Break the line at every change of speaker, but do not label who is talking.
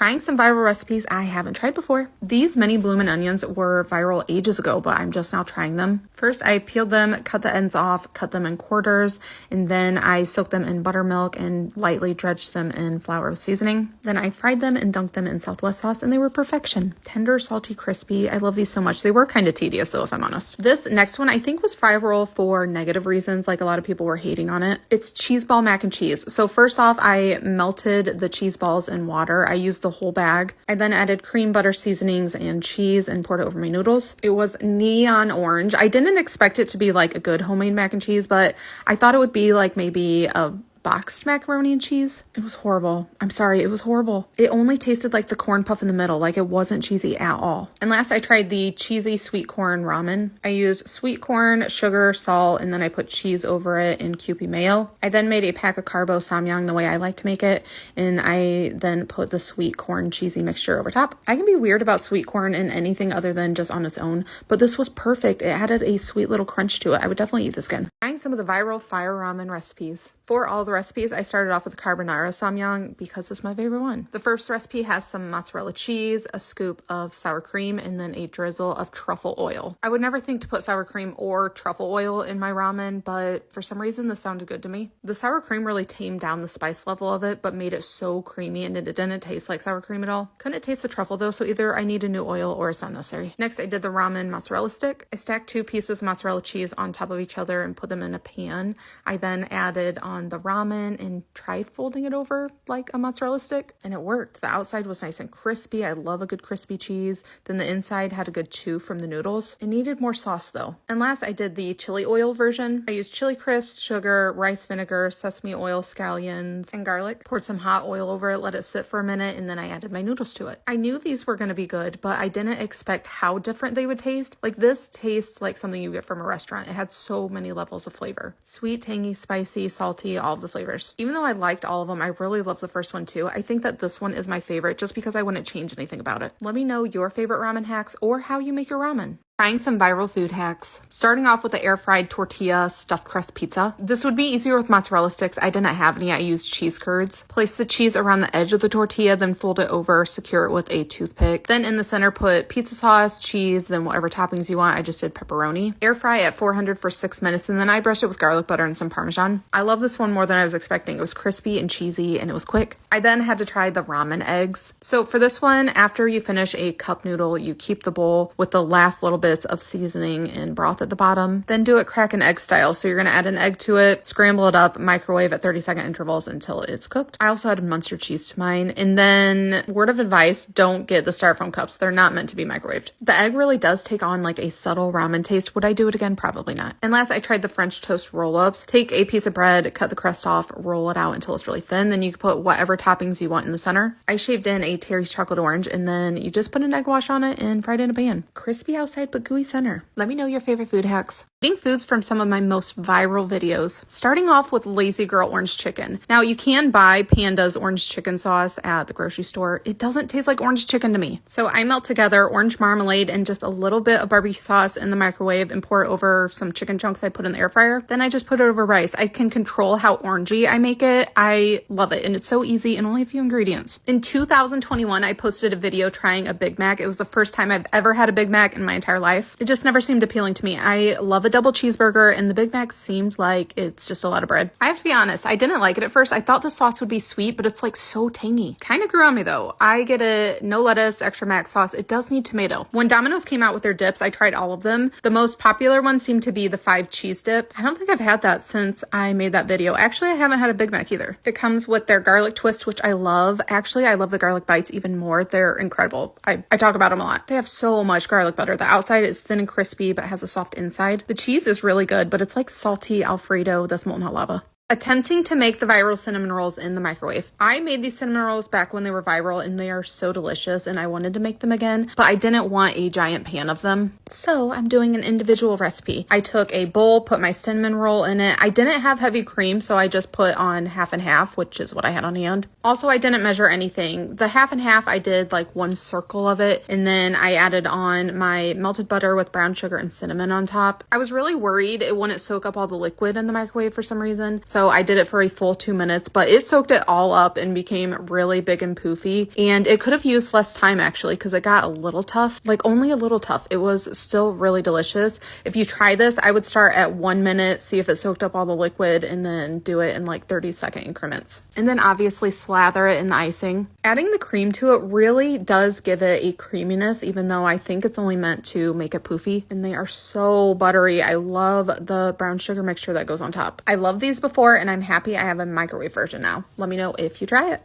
Trying some viral recipes I haven't tried before. These mini bloomin' onions were viral ages ago, but I'm just now trying them. First, I peeled them, cut the ends off, cut them in quarters, and then I soaked them in buttermilk and lightly dredged them in flour with seasoning. Then I fried them and dunked them in Southwest sauce, and they were perfection. Tender, salty, crispy. I love these so much. They were kind of tedious though, if I'm honest. This next one I think was viral for negative reasons, like a lot of people were hating on it. It's cheese ball mac and cheese. So first off, I melted the cheese balls in water. I used the whole bag. I then added cream, butter, seasonings, and cheese and poured it over my noodles. It was neon orange. I didn't expect it to be like a good homemade mac and cheese, but I thought it would be like maybe a boxed macaroni and cheese. It was horrible. I'm sorry, it was horrible. It only tasted like the corn puff in the middle, like it wasn't cheesy at all. And last, I tried the cheesy sweet corn ramen. I used sweet corn, sugar, salt, and then I put cheese over it in Kewpie mayo. I then made a pack of carbo samyang the way I like to make it, and I then put the sweet corn cheesy mixture over top. I can be weird about sweet corn in anything other than just on its own, but this was perfect. It added a sweet little crunch to it. I would definitely eat this again. Trying some of the viral fire ramen recipes. For all the recipes, I started off with the carbonara samyang because it's my favorite one. The first recipe has some mozzarella cheese, a scoop of sour cream, and then a drizzle of truffle oil. I would never think to put sour cream or truffle oil in my ramen, but for some reason this sounded good to me. The sour cream really tamed down the spice level of it, but made it so creamy and it didn't taste like sour cream at all. Couldn't taste the truffle though, so either I need a new oil or it's not necessary. Next, I did the ramen mozzarella stick. I stacked 2 pieces of mozzarella cheese on top of each other and put them in a pan. I then added on the ramen and tried folding it over like a mozzarella stick, and it worked. The outside was nice and crispy. I love a good crispy cheese. Then the inside had a good chew from the noodles. It needed more sauce though. And last, I did the chili oil version. I used chili crisps, sugar, rice vinegar, sesame oil, scallions, and garlic. Poured some hot oil over it, let it sit for a minute, and then I added my noodles to it. I knew these were going to be good, but I didn't expect how different they would taste. Like, this tastes like something you get from a restaurant. It had so many levels of flavor. Sweet, tangy, spicy, salty, all of the flavors. Even though I liked all of them, I really love the first one too. I think that this one is my favorite just because I wouldn't change anything about it. Let me know your favorite ramen hacks or how you make your ramen. Trying some viral food hacks. Starting off with the air fried tortilla stuffed crust pizza. This would be easier with mozzarella sticks. I didn't have any. I used cheese curds. Place the cheese around the edge of the tortilla, then fold it over, secure it with a toothpick. Then in the center, put pizza sauce, cheese, then whatever toppings you want. I just did pepperoni. Air fry at 400 for 6 minutes, and then I brushed it with garlic butter and some Parmesan. I love this one more than I was expecting. It was crispy and cheesy, and it was quick. I then had to try the ramen eggs. So for this one, after you finish a cup noodle, you keep the bowl with the last little bits of seasoning and broth at the bottom. Then do it crack an egg style. So you're going to add an egg to it, scramble it up, microwave at 30-second intervals until it's cooked. I also added Munster cheese to mine. And then, word of advice, don't get the styrofoam cups. They're not meant to be microwaved. The egg really does take on like a subtle ramen taste. Would I do it again? Probably not. And last, I tried the French toast roll-ups. Take a piece of bread, cut the crust off, roll it out until it's really thin. Then you can put whatever toppings you want in the center. I shaved in a Terry's chocolate orange, and then you just put an egg wash on it and fried it in a pan. Crispy outside but gooey center. Let me know your favorite food hacks. Eating foods from some of my most viral videos. Starting off with Lazy Girl orange chicken. Now, you can buy Panda's orange chicken sauce at the grocery store. It doesn't taste like orange chicken to me. So I melt together orange marmalade and just a little bit of barbecue sauce in the microwave and pour it over some chicken chunks I put in the air fryer. Then I just put it over rice. I can control how orangey I make it. I love it, and it's so easy and only a few ingredients. In 2021, I posted a video trying a Big Mac. It was the first time I've ever had a Big Mac in my entire life. It just never seemed appealing to me. I love a double cheeseburger, and the Big Mac seemed like it's just a lot of bread. I have to be honest, I didn't like it at first. I thought the sauce would be sweet, but it's like so tangy. Kind of grew on me though. I get it, no lettuce, extra max sauce. It does need tomato. When Domino's came out with their dips, I tried all of them. The most popular one seemed to be the 5 cheese dip. I don't think I've had that since I made that video. Actually, I haven't had a Big Mac either. It comes with their garlic twist, which I love. Actually, I love the garlic bites even more. They're incredible. I talk about them a lot. They have so much garlic butter. The outside is thin and crispy, but has a soft inside. The cheese is really good, but it's like salty Alfredo that's molten hot lava. Attempting to make the viral cinnamon rolls in the microwave. I made these cinnamon rolls back when they were viral, and they are so delicious, and I wanted to make them again, but I didn't want a giant pan of them. So I'm doing an individual recipe. I took a bowl, put my cinnamon roll in it. I didn't have heavy cream, so I just put on half and half, which is what I had on hand. Also, I didn't measure anything. The half and half, I did like one circle of it, and then I added on my melted butter with brown sugar and cinnamon on top. I was really worried it wouldn't soak up all the liquid in the microwave for some reason, so so I did it for a full 2 minutes, but it soaked it all up and became really big and poofy. And it could have used less time actually, because it got a little tough, like only a little tough. It was still really delicious. If you try this, I would start at 1 minute, see if it soaked up all the liquid, and then do it in like 30-second increments. And then obviously slather it in the icing. Adding the cream to it really does give it a creaminess, even though I think it's only meant to make it poofy. And they are so buttery. I love the brown sugar mixture that goes on top. I loved these before, and I'm happy I have a microwave version now. Let me know if you try it.